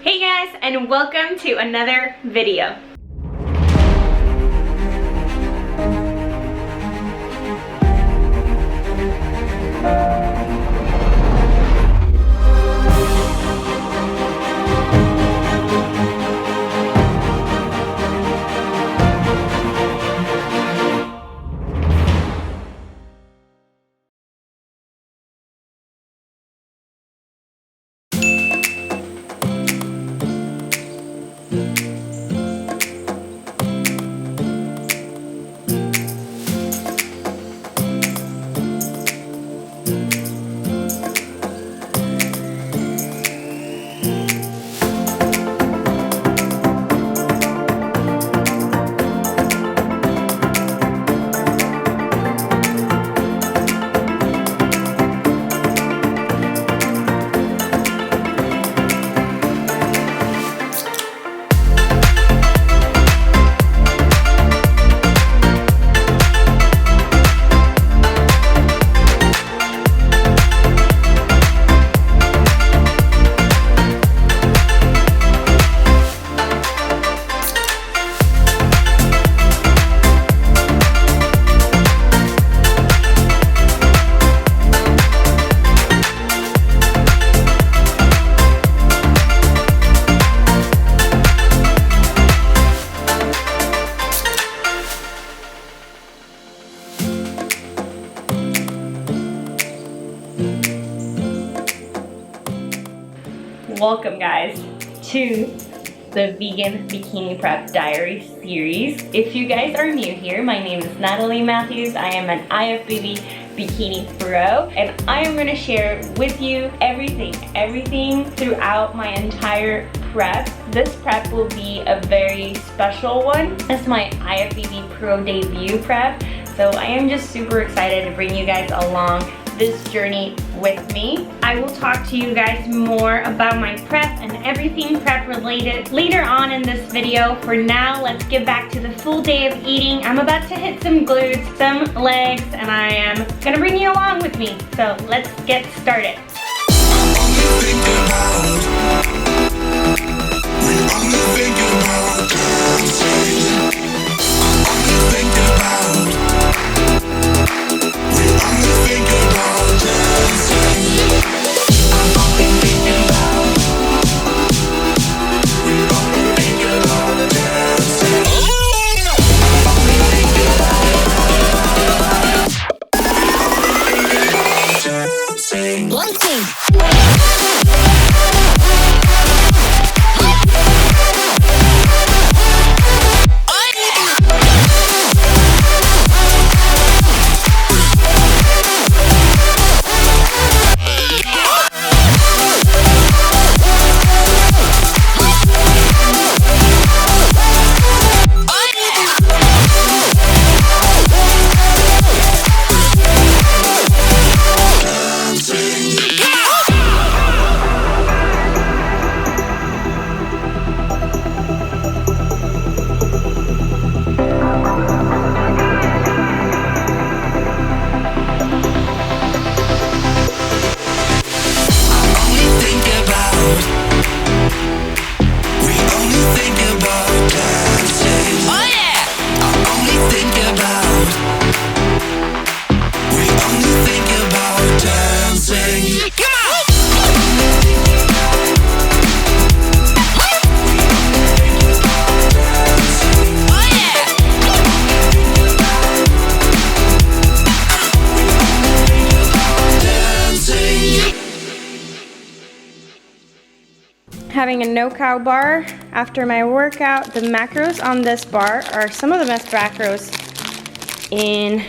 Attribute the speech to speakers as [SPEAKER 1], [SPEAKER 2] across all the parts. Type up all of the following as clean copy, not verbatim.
[SPEAKER 1] Hey guys, and welcome to another video. Welcome guys to the Vegan Bikini Prep Diaries series. If you guys are new here, my name is Natalie Matthews. I am an IFBB Bikini Pro, and I am going to share with you everything throughout my entire prep. This prep will be a very special one. It's my IFBB Pro debut prep, so I am just super excited to bring you guys along this journey with me. I will talk to you guys more about my prep and everything prep related later on in this video. For now, let's get back to the full day of eating. I'm about to hit some glutes, some legs, and I am gonna bring you along with me. So let's get started. Having a no-cow bar after my workout. The macros on this bar are some of the best macros in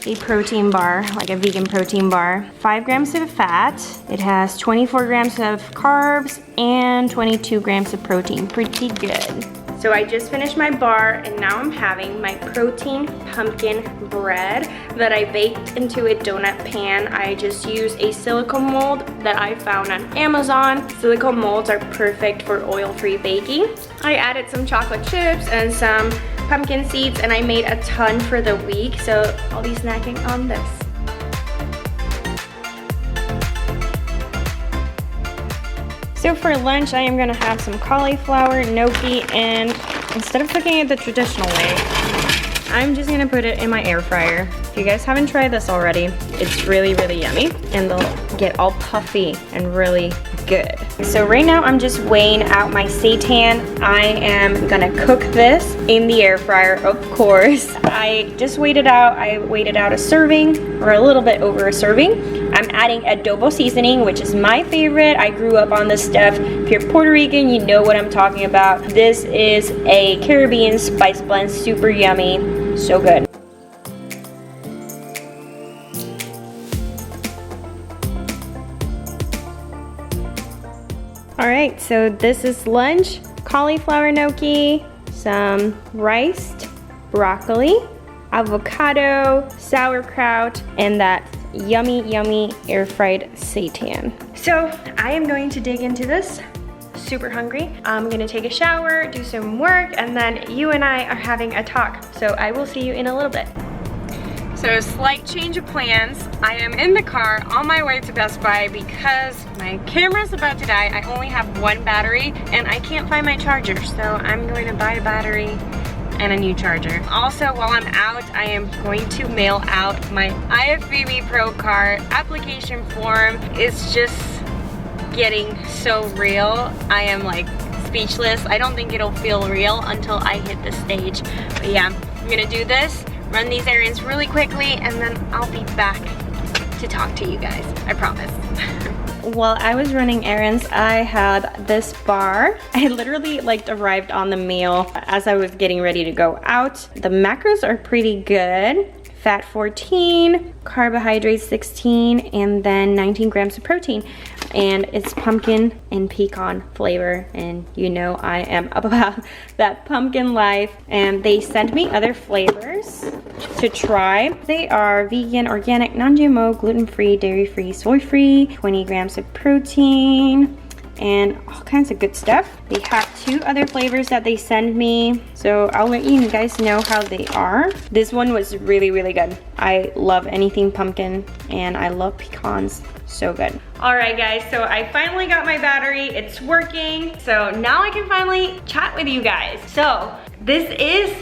[SPEAKER 1] a protein bar, like a vegan protein bar. 5 grams of fat. It has 24 grams of carbs and 22 grams of protein. Pretty good. So I just finished my bar, and now I'm having my protein pumpkin bread that I baked into a donut pan. I just used a silicone mold that I found on Amazon. Silicone molds are perfect for oil-free baking. I added some chocolate chips and some pumpkin seeds, and I made a ton for the week, so I'll be snacking on this. So for lunch, I am gonna have some cauliflower gnocchi, and instead of cooking it the traditional way, I'm just gonna put it in my air fryer. If you guys haven't tried this already, it's really, really yummy, and they'll get all puffy and really good. So right now I'm just weighing out my seitan. I am gonna cook this in the air fryer, of course. I just weighed it out. I weighed it out a serving, or a little bit over a serving. I'm adding adobo seasoning, which is my favorite. I grew up on this stuff. If you're Puerto Rican, you know what I'm talking about. This is a Caribbean spice blend, super yummy, so good. All right, so this is lunch. Cauliflower gnocchi, some rice, broccoli, avocado, sauerkraut, and that yummy, yummy air fried seitan. So I am going to dig into this. Super hungry. I'm gonna take a shower, do some work, and then you and I are having a talk. So I will see you in a little bit. So slight change of plans. I am in the car on my way to Best Buy because my camera's about to die. I only have one battery and I can't find my charger. So I'm going to buy a battery and a new charger. Also, while I'm out, I am going to mail out my IFBB Pro card application form. It's just getting so real. I am like speechless. I don't think it'll feel real until I hit the stage. But yeah, I'm gonna do this, run these errands really quickly, and then I'll be back to talk to you guys, I promise. While I was running errands, I had this bar. I literally like arrived on the meal as I was getting ready to go out. The macros are pretty good. Fat 14, carbohydrates 16, and then 19 grams of protein. And it's pumpkin and pecan flavor, and you know I am up about that pumpkin life. And they sent me other flavors to try. They are vegan, organic, non-GMO, gluten-free, dairy-free, soy-free, 20 grams of protein, and all kinds of good stuff. They have 2 other flavors that they send me, so I'll let you guys know how they are. This one was really, really good. I love anything pumpkin, and I love pecans. So good. All right, guys, so I finally got my battery. It's working. So now I can finally chat with you guys. So this is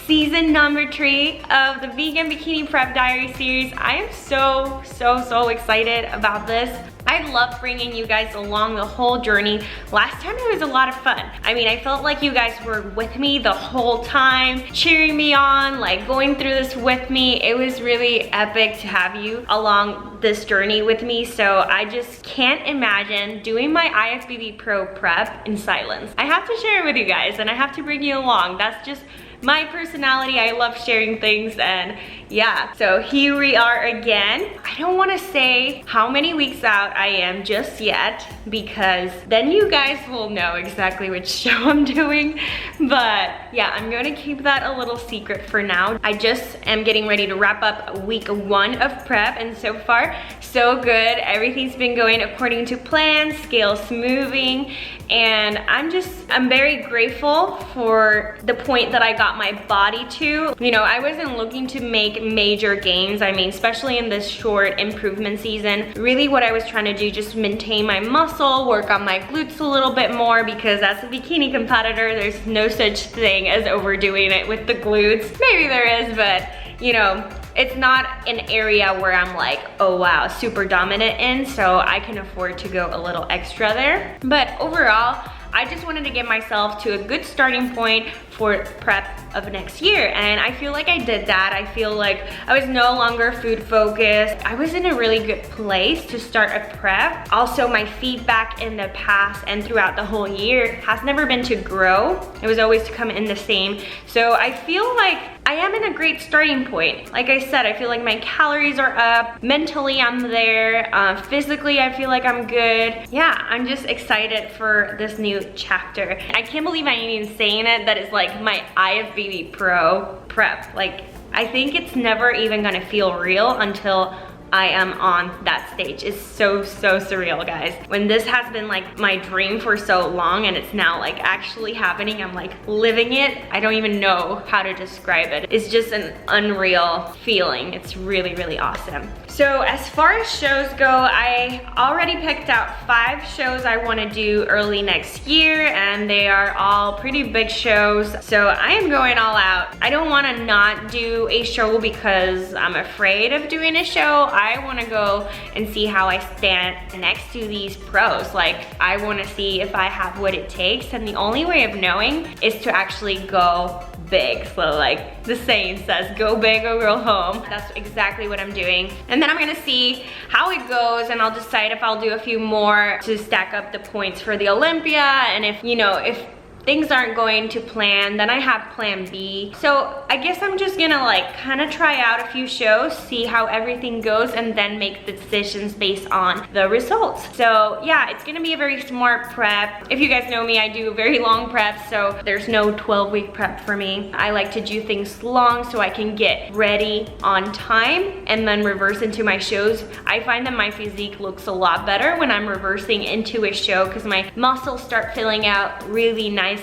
[SPEAKER 1] season number 3 of the Vegan Bikini Prep Diary series. I am so excited about this. I love bringing you guys along the whole journey. Last time it was a lot of fun. I mean, I felt like you guys were with me the whole time, cheering me on, like going through this with me. It was really epic to have you along this journey with me. So I just can't imagine doing my IFBB Pro prep in silence. I have to share it with you guys, and I have to bring you along. That's just my personality. I love sharing things, and yeah, so here we are again. I don't want to say how many weeks out I am just yet, because then you guys will know exactly which show I'm doing. But yeah, I'm going to keep that a little secret for now. I just am getting ready to wrap up week 1 of prep, and so far so good. Everything's been going according to plan, scales moving, and I'm very grateful for the point that I got my body to. You know, I wasn't looking to make major gains. I mean, especially in this short improvement season, really what I was trying to do, just maintain my muscle, work on my glutes a little bit more, because as a bikini competitor, there's no such thing as overdoing it with the glutes. Maybe there is, but you know, it's not an area where I'm like, oh wow, super dominant in, so I can afford to go a little extra there. But overall, I just wanted to get myself to a good starting point for prep of next year, and I feel like I did that. I feel like I was no longer food focused. I was in a really good place to start a prep. Also, my feedback in the past and throughout the whole year has never been to grow. It was always to come in the same. So I feel like I am in a great starting point. Like I said, I feel like my calories are up. Mentally, I'm there. Physically, I feel like I'm good. Yeah, I'm just excited for this new chapter. I can't believe I'm even saying it, that it's like my IFBB Pro prep. Like, I think it's never even gonna feel real until I am on that stage. It's so surreal, guys. When this has been like my dream for so long and it's now like actually happening, I'm like living it. I don't even know how to describe it. It's just an unreal feeling. It's really awesome. So as far as shows go, I already picked out 5 shows I want to do early next year, and they are all pretty big shows. So I am going all out. I don't want to not do a show because I'm afraid of doing a show. I want to go and see how I stand next to these pros. Like, I want to see if I have what it takes, and the only way of knowing is to actually go big. So like the saying says, go big or go home. That's exactly what I'm doing. And then I'm gonna see how it goes, and I'll decide if I'll do a few more to stack up the points for the Olympia. And if, you know, if things aren't going to plan, then I have plan B. So I guess I'm just gonna like kind of try out a few shows, see how everything goes, and then make the decisions based on the results. So yeah, it's gonna be a very smart prep. If you guys know me, I do very long preps, so there's no 12-week prep for me. I like to do things long so I can get ready on time and then reverse into my shows. I find that my physique looks a lot better when I'm reversing into a show because my muscles start filling out really nicely,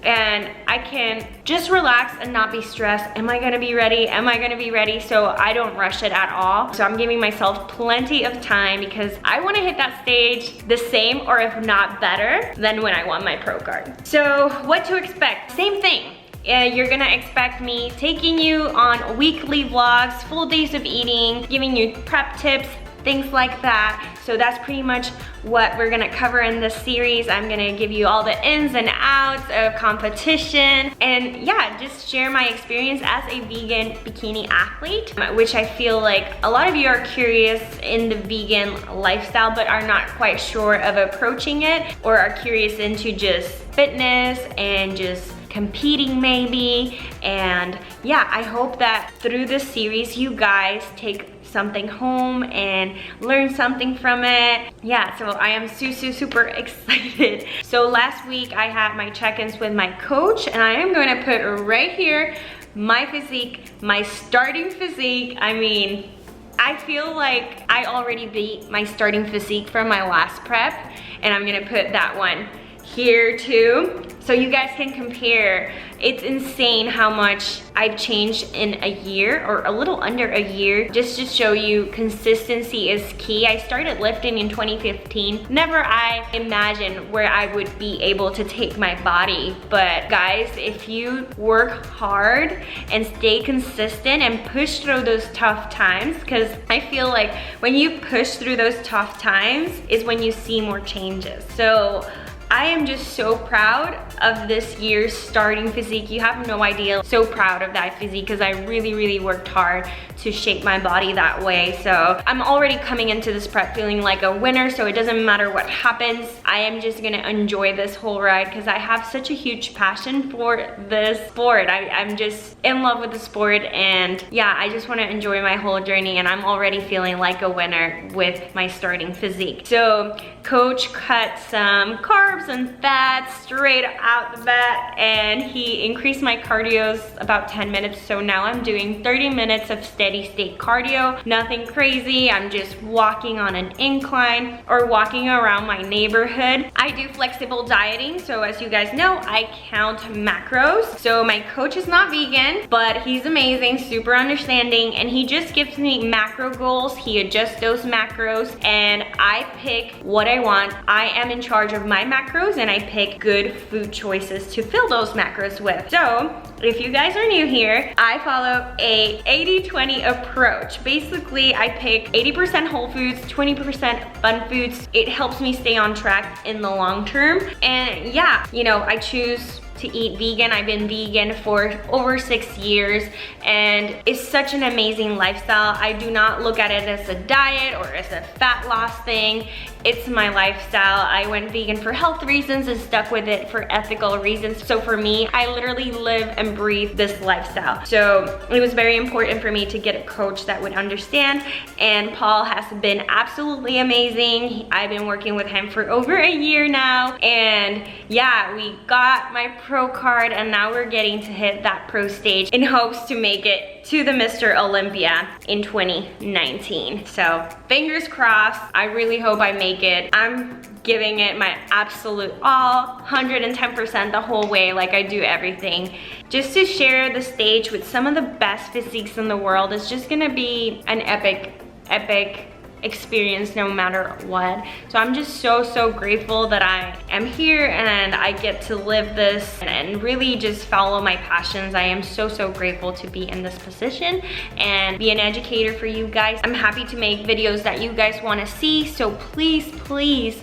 [SPEAKER 1] and I can just relax and not be stressed. Am I gonna be ready? Am I gonna be ready? So I don't rush it at all. So I'm giving myself plenty of time because I wanna hit that stage the same, or if not better, than when I won my pro card. So what to expect? Same thing. You're gonna expect me taking you on weekly vlogs, full days of eating, giving you prep tips, things like that. So that's pretty much what we're gonna cover in this series. I'm gonna give you all the ins and outs of competition, and yeah, just share my experience as a vegan bikini athlete, which I feel like a lot of you are curious in the vegan lifestyle but are not quite sure of approaching it, or are curious into just fitness and just competing maybe. And yeah, I hope that through this series you guys take something home and learn something from it. Yeah, so I am super excited. So last week I had my check-ins with my coach, and I am going to put right here my physique, my starting physique. I mean, I feel like I already beat my starting physique from my last prep, and I'm gonna put that one here too, so you guys can compare. It's insane how much I've changed in a year, or a little under a year. Just to show you, consistency is key. I started lifting in 2015. Never I imagined where I would be able to take my body. But guys, if you work hard and stay consistent and push through those tough times, because I feel like when you push through those tough times is when you see more changes. So I am just so proud of this year's starting physique. You have no idea. So proud of that physique because I really worked hard to shape my body that way. So I'm already coming into this prep feeling like a winner, so it doesn't matter what happens. I am just gonna enjoy this whole ride because I have such a huge passion for this sport. I'm just in love with the sport, and yeah, I just wanna enjoy my whole journey, and I'm already feeling like a winner with my starting physique. So coach cut some carbs and fats straight out the bat, and he increased my cardios about 10 minutes. So now I'm doing 30 minutes of steady state cardio, nothing crazy. I'm just walking on an incline or walking around my neighborhood. I do flexible dieting, so as you guys know, I count macros. So my coach is not vegan, but he's amazing, super understanding, and he just gives me macro goals. He adjusts those macros, and I pick what I want. I am in charge of my macros, and I pick good food choices to fill those macros with. So if you guys are new here, I follow a 80-20 approach. Basically, I pick 80% whole foods, 20% fun foods. It helps me stay on track in the long term. And yeah, you know, I choose to eat vegan. I've been vegan for over 6 years, and it's such an amazing lifestyle. I do not look at it as a diet or as a fat loss thing. It's my lifestyle. I went vegan for health reasons and stuck with it for ethical reasons. So for me, I literally live and breathe this lifestyle. So it was very important for me to get a coach that would understand, and Paul has been absolutely amazing. I've been working with him for over a year now, and yeah, we got my pro card, and now we're getting to hit that pro stage in hopes to make it to the Mr. Olympia in 2019. So fingers crossed. I really hope I make it. I'm giving it my absolute all, 110% the whole way, like I do everything. Just to share the stage with some of the best physiques in the world is just gonna be an epic epic experience no matter what. So I'm just so grateful that I am here and I get to live this and really just follow my passions. I am so grateful to be in this position and be an educator for you guys. I'm happy to make videos that you guys want to see, so please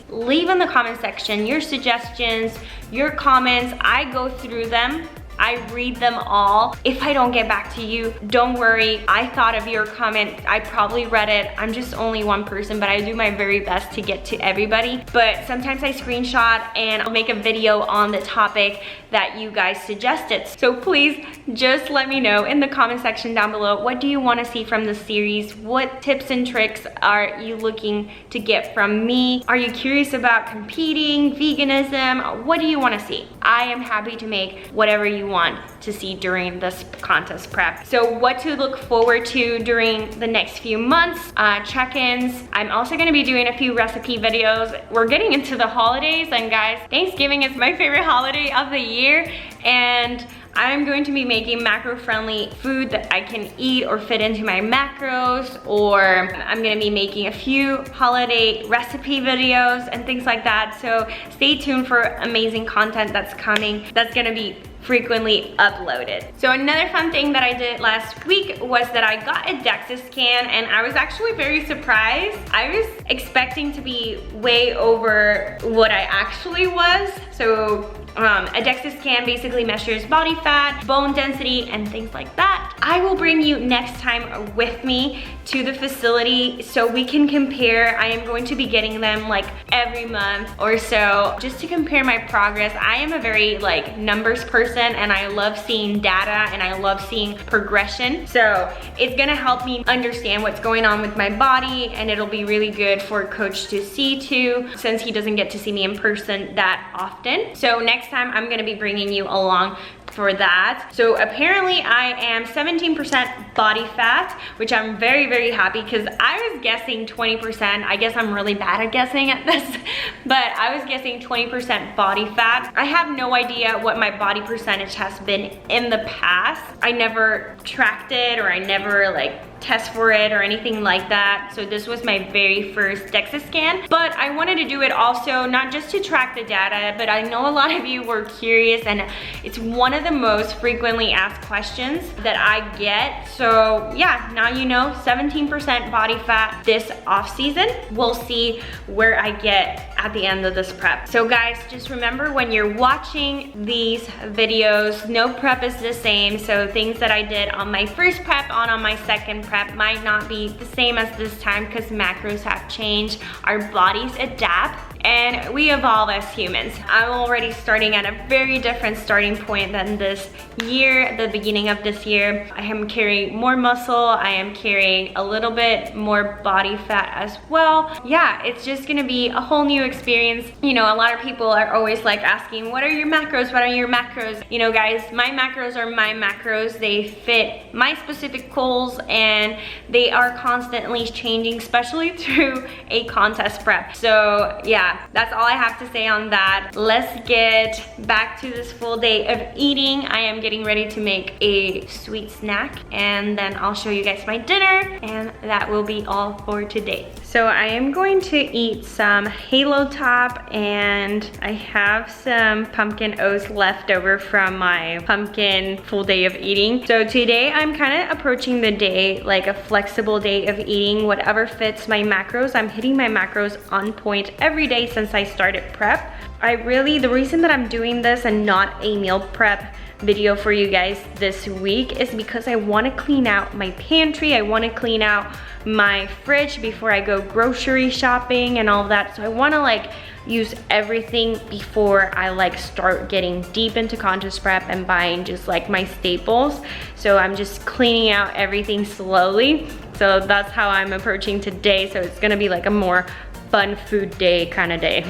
[SPEAKER 1] leave in the comment section your suggestions, your comments. I go through them. I read them all. If I don't get back to you, don't worry. I thought of your comment. I probably read it. I'm just only one person, but I do my very best to get to everybody. But sometimes I screenshot and I'll make a video on the topic that you guys suggested. So please just let me know in the comment section down below, what do you want to see from this series? What tips and tricks are you looking to get from me? Are you curious about competing, veganism? What do you want to see? I am happy to make whatever you want to see during this contest prep. So what to look forward to during the next few months, check-ins. I'm also going to be doing a few recipe videos. We're getting into the holidays, and guys, Thanksgiving is my favorite holiday of the year, and I'm going to be making macro-friendly food that I can eat or fit into my macros, or I'm gonna be making a few holiday recipe videos and things like that. So stay tuned for amazing content that's coming, that's gonna be frequently uploaded. So another fun thing that I did last week was that I got a DEXA scan, and I was actually very surprised. I was expecting to be way over what I actually was. So a DEXA scan basically measures body fat, bone density, and things like that. I will bring you next time with me to the facility so we can compare. I am going to be getting them like every month or so just to compare my progress. I am a very like numbers person, and I love seeing data and I love seeing progression. So it's gonna help me understand what's going on with my body, and it'll be really good for coach to see too, since he doesn't get to see me in person that often. So next time I'm gonna be bringing you along for that. So apparently I am 17% body fat, which I'm very happy, because I was guessing 20%. I guess I'm really bad at guessing at this, but I was guessing 20% body fat. I have no idea what my body percentage has been in the past. I never tracked it, or I never like test for it or anything like that. So this was my very first DEXA scan, but I wanted to do it also not just to track the data, but I know a lot of you were curious, and it's one of the most frequently asked questions that I get. So yeah, now you know, 17% body fat this off season. We'll see where I get at the end of this prep. So guys, just remember, when you're watching these videos, no prep is the same. So things that I did on my first prep on my second prep might not be the same as this time, because macros have changed, our bodies adapt, and we evolve as humans. I'm already starting at a very different starting point than this year, the beginning of this year. I am carrying more muscle, I am carrying a little bit more body fat as well. Yeah, it's just gonna be a whole new experience. You know, a lot of people are always like asking, what are your macros? What are your macros? You know guys, my macros are my macros. They fit my specific goals, and they are constantly changing, especially through a contest prep. So yeah, that's all I have to say on that. Let's get back to this full day of eating. I am getting ready to make a sweet snack, and then I'll show you guys my dinner, and that will be all for today. So I am going to eat some Halo Top, and I have some pumpkin oats left over from my pumpkin full day of eating. So today I'm kind of approaching the day like a flexible day of eating, whatever fits my macros. I'm hitting my macros on point every day since I started prep. The reason that I'm doing this and not a meal prep video for you guys this week is because I want to clean out my pantry. I want to clean out my fridge before I go grocery shopping and all of that. So I want to like use everything before I like start getting deep into contest prep and buying just like my staples. So I'm just cleaning out everything slowly. So that's how I'm approaching today. So it's gonna be like a more fun food day kind of day.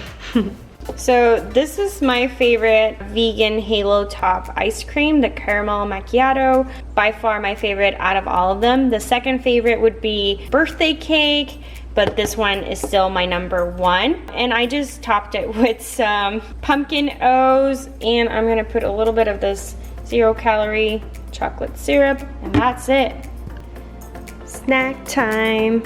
[SPEAKER 1] So this is my favorite vegan Halo Top ice cream, the caramel macchiato. By far my favorite out of all of them. The second favorite would be birthday cake, but this one is still my number one. And I just topped it with some pumpkin O's, and I'm gonna put a little bit of this 0-calorie chocolate syrup, and that's it. Snack time.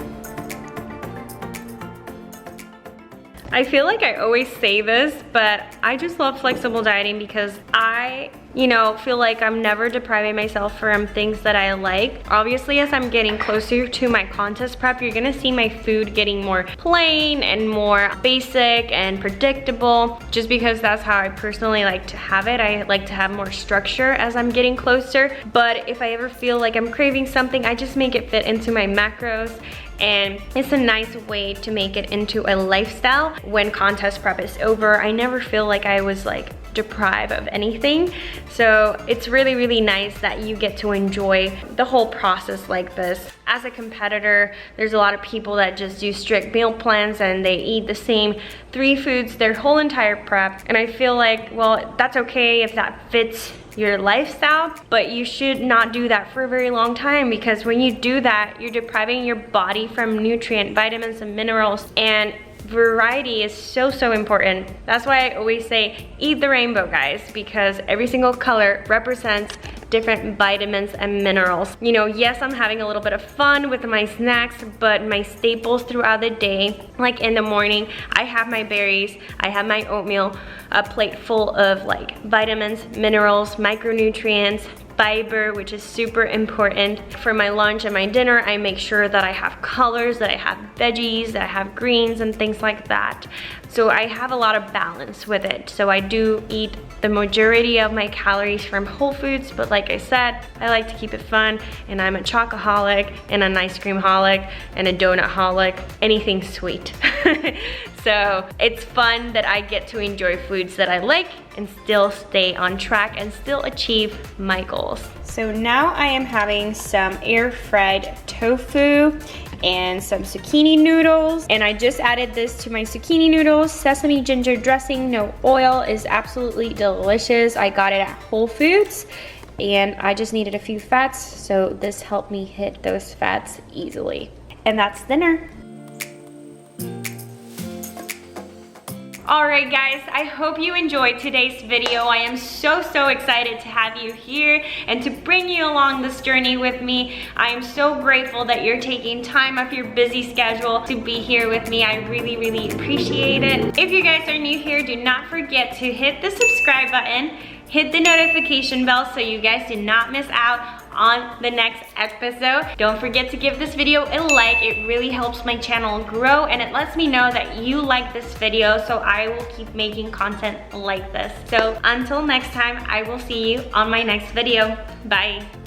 [SPEAKER 1] I feel like I always say this, but I just love flexible dieting because I, you know, feel like I'm never depriving myself from things that I like. Obviously, as I'm getting closer to my contest prep, you're gonna see my food getting more plain and more basic and predictable, just because that's how I personally like to have it. I like to have more structure as I'm getting closer. But if I ever feel like I'm craving something, I just make it fit into my macros. And it's a nice way to make it into a lifestyle when contest prep is over. I never feel like I was like deprived of anything. So it's really, really nice that you get to enjoy the whole process like this. As a competitor, there's a lot of people that just do strict meal plans and they eat the same 3 foods their whole entire prep. And I feel like, well, that's okay if that fits your lifestyle, but you should not do that for a very long time, because when you do that, you're depriving your body from nutrient, vitamins, and minerals, and variety is so, so important. That's why I always say eat the rainbow, guys, because every single color represents different vitamins and minerals. You know, yes, I'm having a little bit of fun with my snacks, but my staples throughout the day, like in the morning, I have my berries, I have my oatmeal, a plate full of like vitamins, minerals, micronutrients, fiber, which is super important. For my lunch and my dinner, I make sure that I have colors, that I have veggies, that I have greens and things like that. So I have a lot of balance with it. So I do eat the majority of my calories from whole foods, but like I said, I like to keep it fun, and I'm a chocoholic and an ice cream holic and a donut holic, anything sweet. So it's fun that I get to enjoy foods that I like and still stay on track and still achieve my goals.
[SPEAKER 2] So now I am having some air fried tofu and some zucchini noodles, and I just added this to my zucchini noodles. Sesame ginger dressing, no oil, is absolutely delicious. I got it at Whole Foods and I just needed a few fats, so this helped me hit those fats easily. And that's dinner.
[SPEAKER 1] Alright guys, I hope you enjoyed today's video. I am so excited to have you here and to bring you along this journey with me. I am so grateful that you're taking time off your busy schedule to be here with me. I really appreciate it. If you guys are new here, do not forget to hit the subscribe button, hit the notification bell so you guys do not miss out on the next episode. Don't forget to give this video a like. It really helps my channel grow and it lets me know that you like this video, so I will keep making content like this. So until next time, I will see you on my next video. Bye.